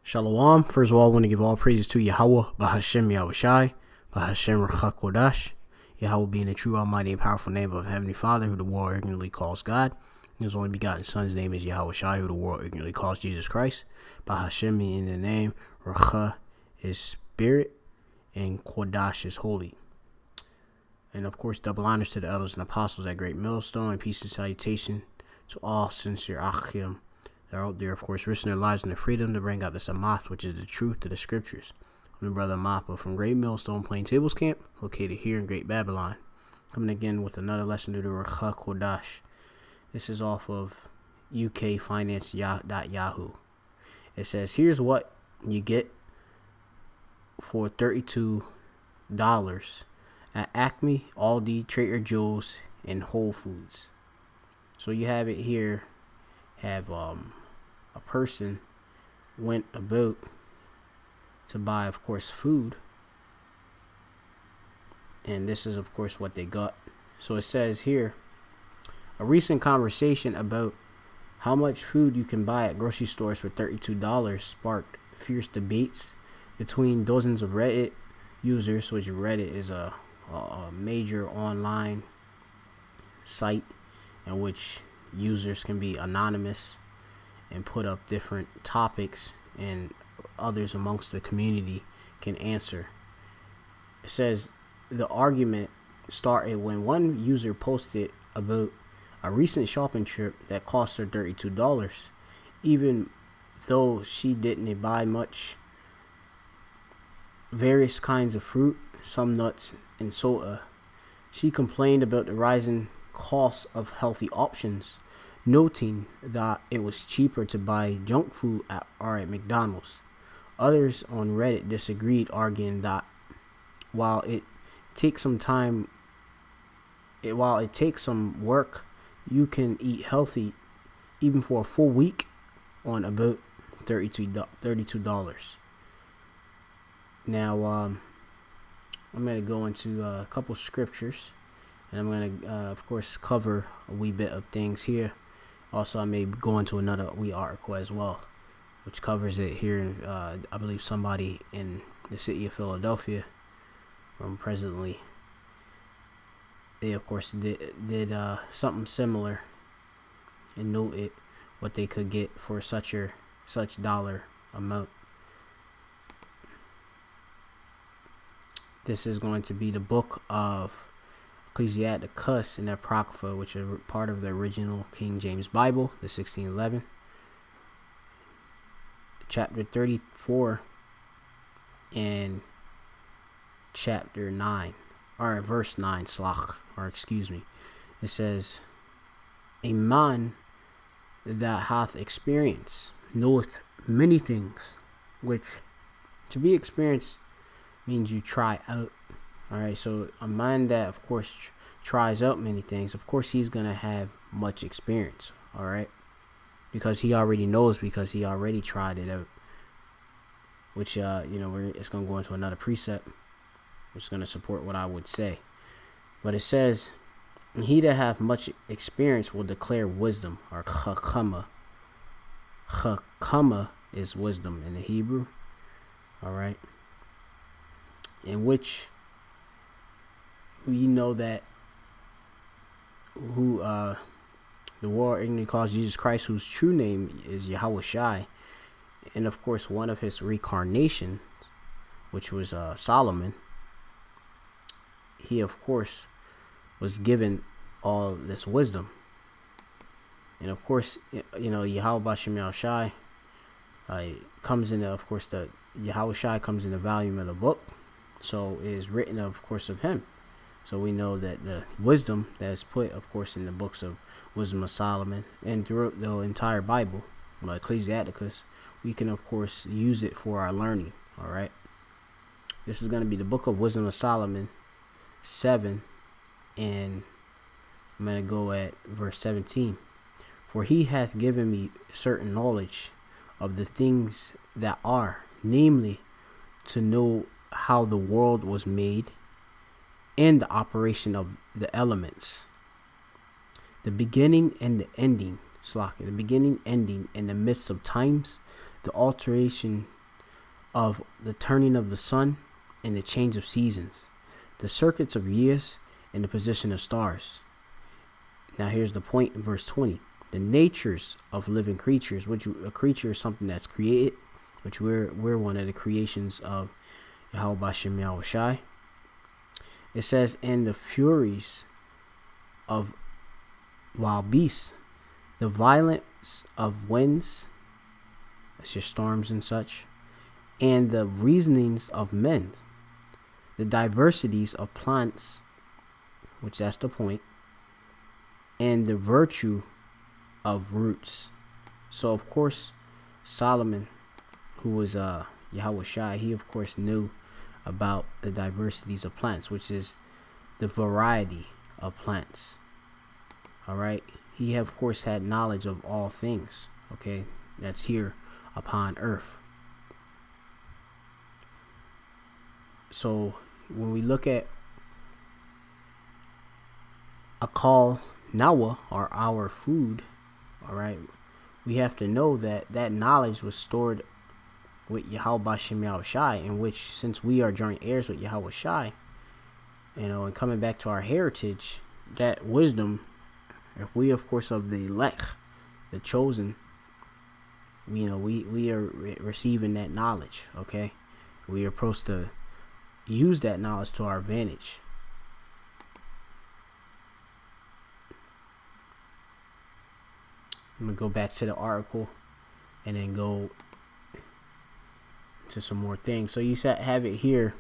Shalom. First of all, I want to give all praises to Yahweh, Bahashem Yahushai, Bahashem Rachakodash. Yahweh being the true, almighty, and powerful name of Heavenly Father, who the world ignorantly calls God. His only begotten Son's name is Yahushai, who the world ignorantly calls Jesus Christ. Bahashem in the name, Racha is spirit, and Kodash is holy. And of course, double honors to the elders and apostles at Great Millstone, and peace and salutation to all sincere Achim. They're out there, of course, risking their lives and their freedom to bring out the Samath, which is the truth to the scriptures. I'm the brother Mappa from Great Millstone Plain Tables Camp, located here in Great Babylon. Coming again with another lesson to the Racha Kodash. This is off of ukfinance.yahoo. It says, here's what you get for $32 at Acme, Aldi, Trader Joe's, and Whole Foods. So you have it here. Have a person went about to buy, of course, food, and this is, of course, what they got. So it says here, a recent conversation about how much food you can buy at grocery stores for $32 sparked fierce debates between dozens of Reddit users, which Reddit is a major online site in which users can be anonymous and put up different topics, and others amongst the community can answer. It says the argument started when one user posted about a recent shopping trip that cost her $32, even though she didn't buy much. Various kinds of fruit, some nuts, and soda. She complained about the rising cost of healthy options, noting that it was cheaper to buy junk food at McDonald's. Others on Reddit disagreed, arguing that while it takes some work, you can eat healthy even for a full week on about $32. Now, I'm going to go into a couple scriptures, and I'm going to, of course, cover a wee bit of things here. Also, I may go into another wee article as well, which covers it here in, I believe, somebody in the city of Philadelphia, presently. They, of course, did something similar and noted what they could get for such dollar amount. This is going to be the book of Ecclesiasticus and Apocrypha, which are part of the original King James Bible, the 1611. Chapter 34 and chapter 9, or verse 9, it says, a man that hath experience knoweth many things, which to be experienced means you try out. Alright, so a man that, of course, tries out many things, of course, he's going to have much experience. Alright, because he already knows, because he already tried it out. Which, it's going to go into another precept, which is going to support what I would say. But it says, he that hath much experience will declare wisdom, or chakama. Chakama is wisdom in the Hebrew. Alright, in which we know that who the world ignorantly calls Jesus Christ, whose true name is Yahushai, and of course one of his reincarnations, which was Solomon, he of course was given all this wisdom. And of course, Yahweh Bashem Yahushai comes in, of course, the Yahushai comes in the volume of the book, so it is written, of course, of him. So we know that the wisdom that is put, of course, in the books of Wisdom of Solomon and throughout the entire Bible, like Ecclesiasticus, we can, of course, use it for our learning. All right. This is going to be the book of Wisdom of Solomon 7, and I'm going to go at verse 17. For he hath given me certain knowledge of the things that are, namely, to know how the world was made, and the operation of the elements, the beginning and the ending, the beginning, ending, in the midst of times, the alteration of the turning of the sun and the change of seasons, the circuits of years and the position of stars. Now here's the point in verse 20. The natures of living creatures, which a creature is something that's created, which we're one of the creations of Yahweh Bashem Yahweh Shai. It says, and the furies of wild beasts, the violence of winds, that's your storms and such, and the reasonings of men, the diversities of plants, which that's the point, and the virtue of roots. So of course Solomon, who was Yahweh Shai, he of course knew about the diversities of plants, which is the variety of plants. All right, he of course had knowledge of all things, okay, that's here upon earth. So when we look at a call nawa, or our food, all right, we have to know that that knowledge was stored with Yahweh Bashem Yahweh Shai, in which, since we are joint heirs with Yahweh Shai, and coming back to our heritage, that wisdom, if we of course of the elect, the chosen, we are receiving that knowledge, okay? We are supposed to use that knowledge to our advantage. I'm gonna go back to the article and then go to some more things. So you have it here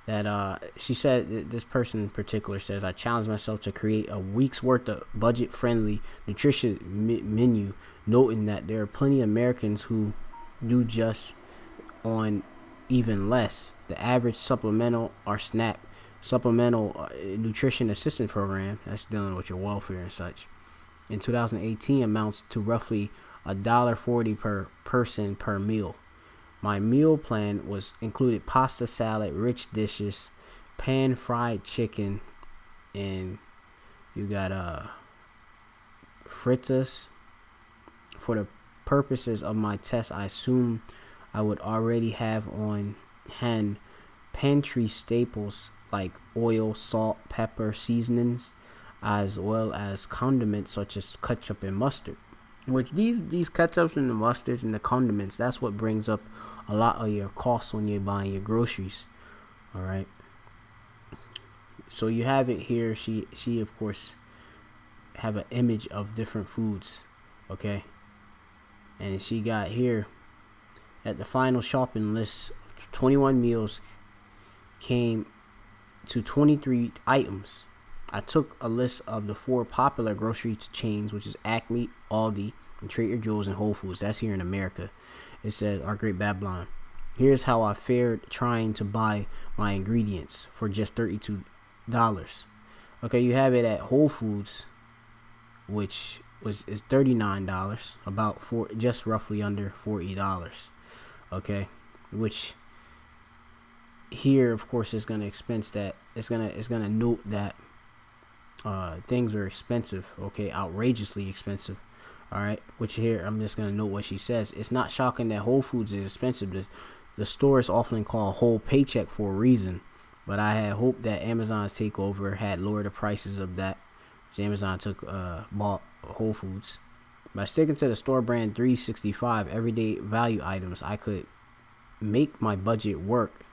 that she said, this person in particular says, I challenge myself to create a week's worth of budget-friendly nutrition menu, noting that there are plenty of Americans who do just on even less. The average supplemental or SNAP, supplemental nutrition assistance program, that's dealing with your welfare and such, in 2018 amounts to roughly $1.40 per person per meal. My meal plan was included pasta salad, rich dishes, pan fried chicken, and you got fritters. For the purposes of my test, I assume I would already have on hand pantry staples like oil, salt, pepper, seasonings, as well as condiments such as ketchup and mustard. Which these ketchups and the mustards and the condiments, that's what brings up a lot of your costs when you're buying your groceries. All right. So you have it here. She of course have an image of different foods. Okay. And she got here at the final shopping list, 21 meals came to 23 items. I took a list of the 4 popular grocery chains, which is Acme, Aldi, and Trader Joe's and Whole Foods. That's here in America. It says, Our Great Babylon. Here's how I fared trying to buy my ingredients for just $32. Okay, you have it at Whole Foods, which is $39, about just roughly under $40. Okay, which here of course is going to expense that. It's gonna note that things are expensive, okay, outrageously expensive. All right, which here I'm just gonna note what she says. It's not shocking that Whole Foods is expensive. The store is often called whole paycheck for a reason, but I had hoped that Amazon's takeover had lowered the prices of that, which Amazon bought Whole Foods. By sticking to the store brand 365 everyday value items, I could make my budget work.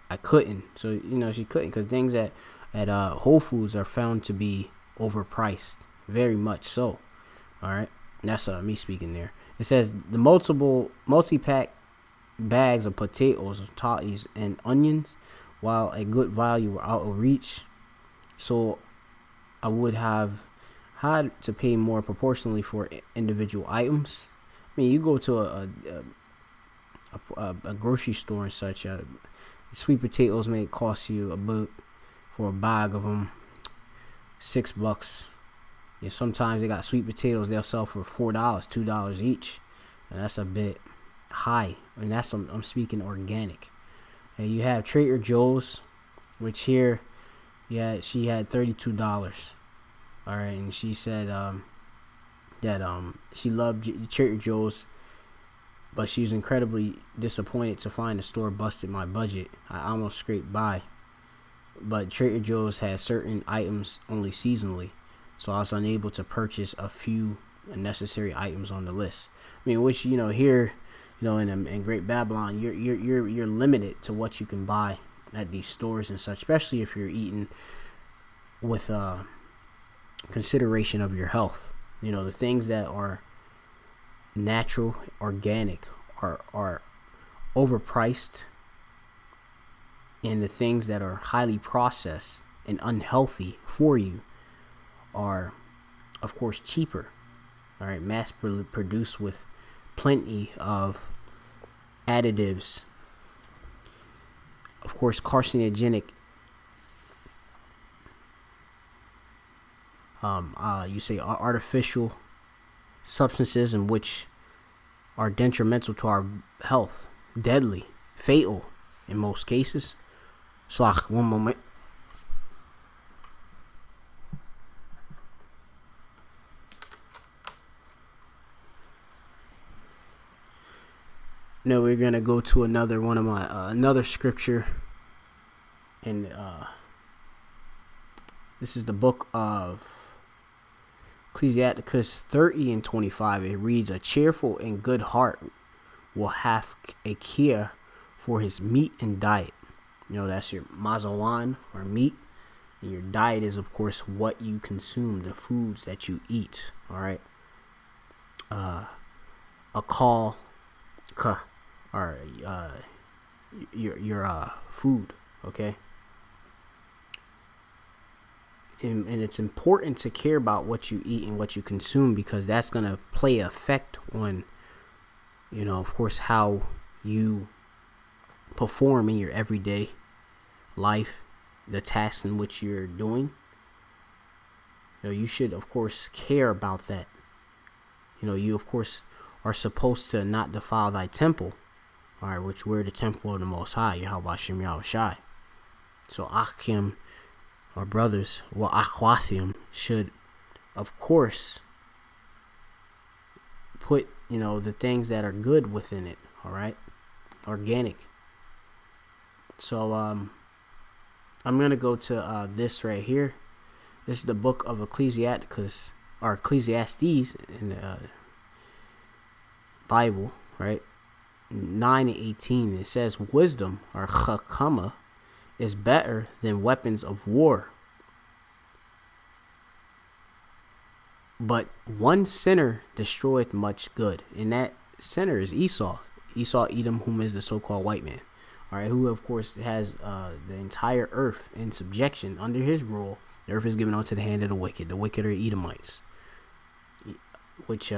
I couldn't, so she couldn't, because things at Whole Foods are found to be overpriced, very much so. All right, and that's me speaking there. It says the multi-pack bags of potatoes, toddies, and onions, while a good value, were out of reach. So I would have had to pay more proportionally for individual items. I mean, you go to a grocery store and such. Sweet potatoes may cost you about, for a bag of them, $6. Yeah, sometimes they got sweet potatoes they'll sell for $4, $2 each, and that's a bit high. And I'm speaking organic. And you have Trader Joe's, which here, she had $32. All right, and she said that she loved Trader Joe's but she was incredibly disappointed to find the store busted my budget. I almost scraped by, but Trader Joe's had certain items only seasonally, so I was unable to purchase a few necessary items on the list. I mean, which here, in Great Babylon, you're limited to what you can buy at these stores and such, especially if you're eating with consideration of your health. The things that are natural, organic, are overpriced, and the things that are highly processed and unhealthy for you are, of course, cheaper. All right, mass produced with plenty of additives, of course, carcinogenic. You say artificial substances, in which are detrimental to our health, deadly, fatal in most cases. Slach, one moment. Now we're gonna go to another one of my another scripture, and this is the book of Ecclesiasticus 30:25. It reads, "A cheerful and good heart will have a care for his meat and diet." That's your mazawan, or meat, and your diet is, of course, what you consume, the foods that you eat. All right. A call, or your food. Okay. And it's important to care about what you eat and what you consume, because that's going to play effect on, of course, how you perform in your everyday life, the tasks in which you're doing. You should, of course, care about that. You, of course, are supposed to not defile thy temple, all right, which we're the temple of the Most High, Yahweh Shem Yahushai. So Akim, our brothers, Akhwathim, should, of course, put, the things that are good within it, all right? Organic. So, I'm going to go to this right here. This is the book of Ecclesiasticus, or Ecclesiastes in the Bible, right? 9:18. It says, "Wisdom, or chakama, is better than weapons of war. But one sinner destroyeth much good." And that sinner is Esau. Edom, whom is the so-called white man. All right, who, of course, has the entire earth in subjection under his rule. The earth is given unto the hand of the wicked. The wicked are Edomites, which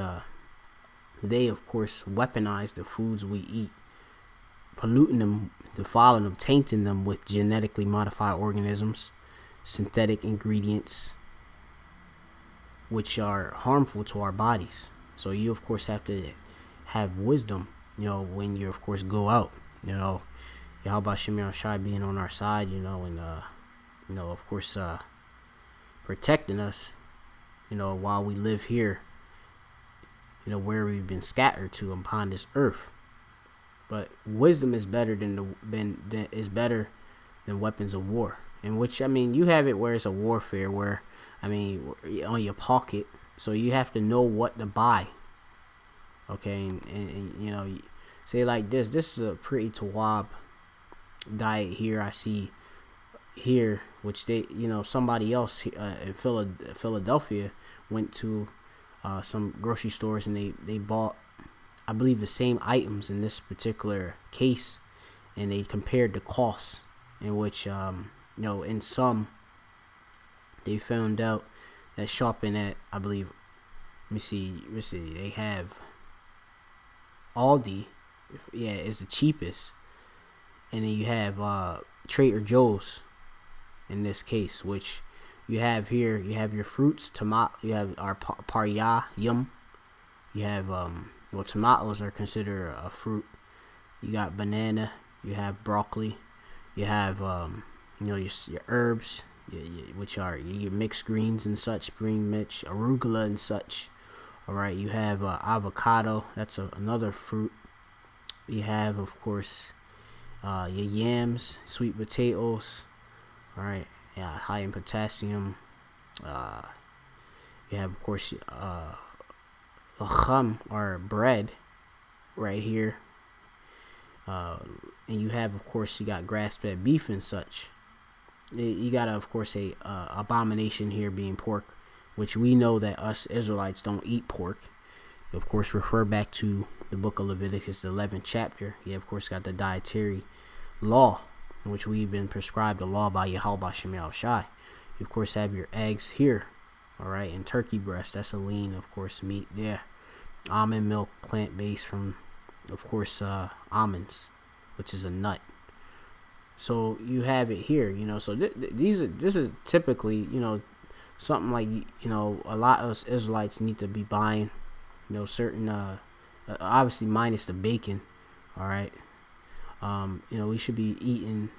they, of course, weaponize the foods we eat, polluting them, defiling them, tainting them with genetically modified organisms, synthetic ingredients, which are harmful to our bodies. So you, of course, have to have wisdom, when you, of course, go out, Yahweh Shem Yahushai being on our side, and, of course, protecting us, while we live here, where we've been scattered to upon this earth. But wisdom is better than weapons of war. In which, you have it where it's a warfare, where, on your pocket, so you have to know what to buy. Okay, and say like this is a pretty Tawab diet here. I see here, which they, somebody else in Philadelphia went to some grocery stores, and they bought, I believe, the same items in this particular case, and they compared the costs, in which in some they found out that shopping at, I believe, let me see, they have Aldi, is the cheapest, and then you have Trader Joe's in this case, which you have here. You have your fruits, tomato. You have our parya, yum. You have tomatoes are considered a fruit. You got banana. You have broccoli. You have your herbs, which are your mixed greens and such, spring mix, arugula and such. All right, you have avocado. That's another fruit. You have, of course, your yams, sweet potatoes. All right, yeah, high in potassium. Uh, you have, of course, lacham, or bread, right here. And you have, of course, you got grass-fed beef and such. You got, of course, a abomination here being pork, which we know that us Israelites don't eat pork. You, of course, refer back to the book of Leviticus, the 11th chapter. You, of course, got the dietary law, in which we've been prescribed the law by Yahweh Shem Shai. You, of course, have your eggs here, all right, and turkey breast. That's a lean, of course, meat there. Almond milk, plant-based from, of course, almonds, which is a nut. So you have it here, so this is typically, something like, a lot of us Israelites need to be buying, certain, obviously minus the bacon, all right. We should be eating,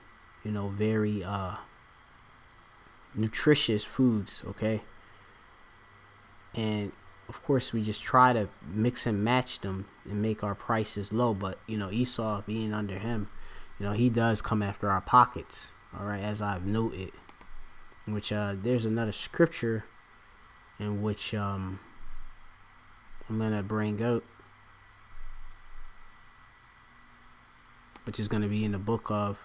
very nutritious foods, okay. And of course we just try to mix and match them and make our prices low, but Esau, being under him, he does come after our pockets, all right, as I've noted, which there's another scripture in which I'm gonna bring out, which is going to be in the book of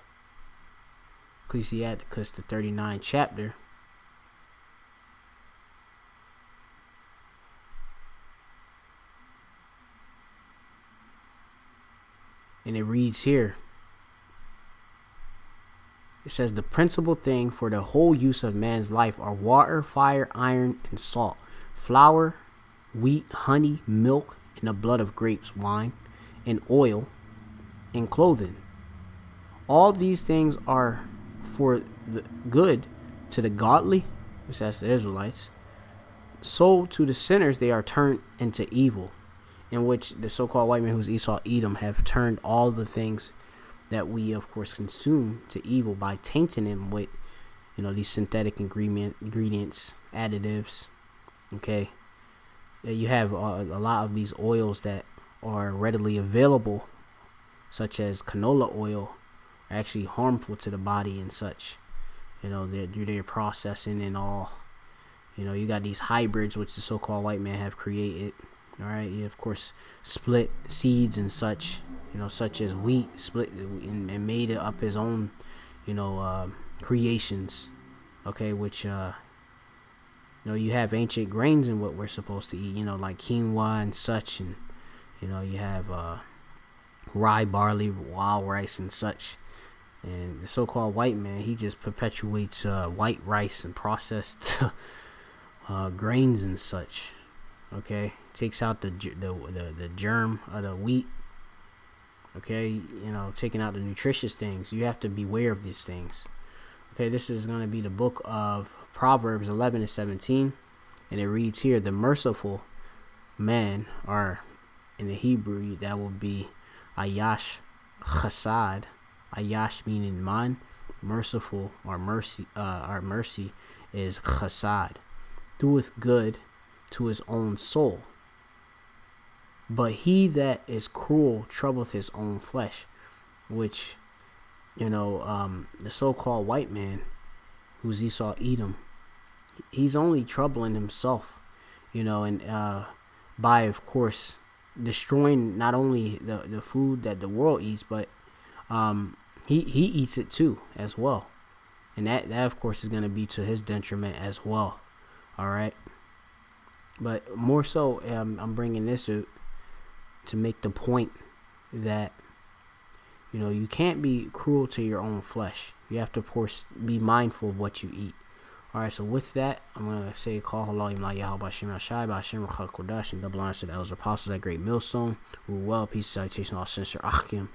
Ecclesiasticus, the 39th chapter. And it reads here. It says, the principal thing for the whole use of man's life are water, fire, iron, and salt, flour, wheat, honey, milk, and the blood of grapes, wine, and oil, and clothing. All these things are for the good to the godly, which that's the Israelites. So to the sinners they are turned into evil, in which the so-called white man, who's Esau, Edom, have turned all the things that we, of course, consume to evil by tainting them with, these synthetic ingredients, additives. Okay, you have a lot of these oils that are readily available, such as canola oil, are actually harmful to the body and such. They're processing and all. You got these hybrids which the so-called white man have created. All right, you of course split seeds and such, such as wheat, split and made it up his own, creations. Okay, which you have ancient grains in what we're supposed to eat, like quinoa and such, and you have rye, barley, wild rice, and such. And the so-called white man, he just perpetuates white rice and processed grains and such. Okay, takes out the germ of the wheat. Okay, taking out the nutritious things. You have to beware of these things. Okay, this is going to be the book of Proverbs 11-17, and it reads here: the merciful man, or in the Hebrew that will be Ayash Chasad. Ayash meaning man, merciful, or mercy. Our mercy is Chasad, doeth good to his own soul. But he that is cruel troubleth his own flesh, which, the so-called white man, who's Esau Edom, he's only troubling himself, and by, of course, destroying not only the food that the world eats, but he eats it too as well, and that of course is going to be to his detriment as well. All right, but more so, I'm bringing this out to make the point that you can't be cruel to your own flesh. You have to, of course, be mindful of what you eat. All right, so with that, I'm going to say, call Halal Yimla Yahweh Shem Shai by Shem Rachel Kodash, and double honors to the elders apostles at Great Millstone, who well, peace, salutation, all sincere Achim,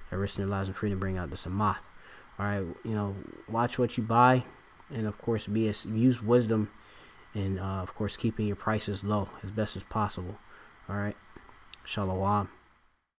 that risk their lives and freedom bring out the Samath. All right, watch what you buy, and of course, use wisdom, and of course, keeping your prices low as best as possible. All right, Shalom.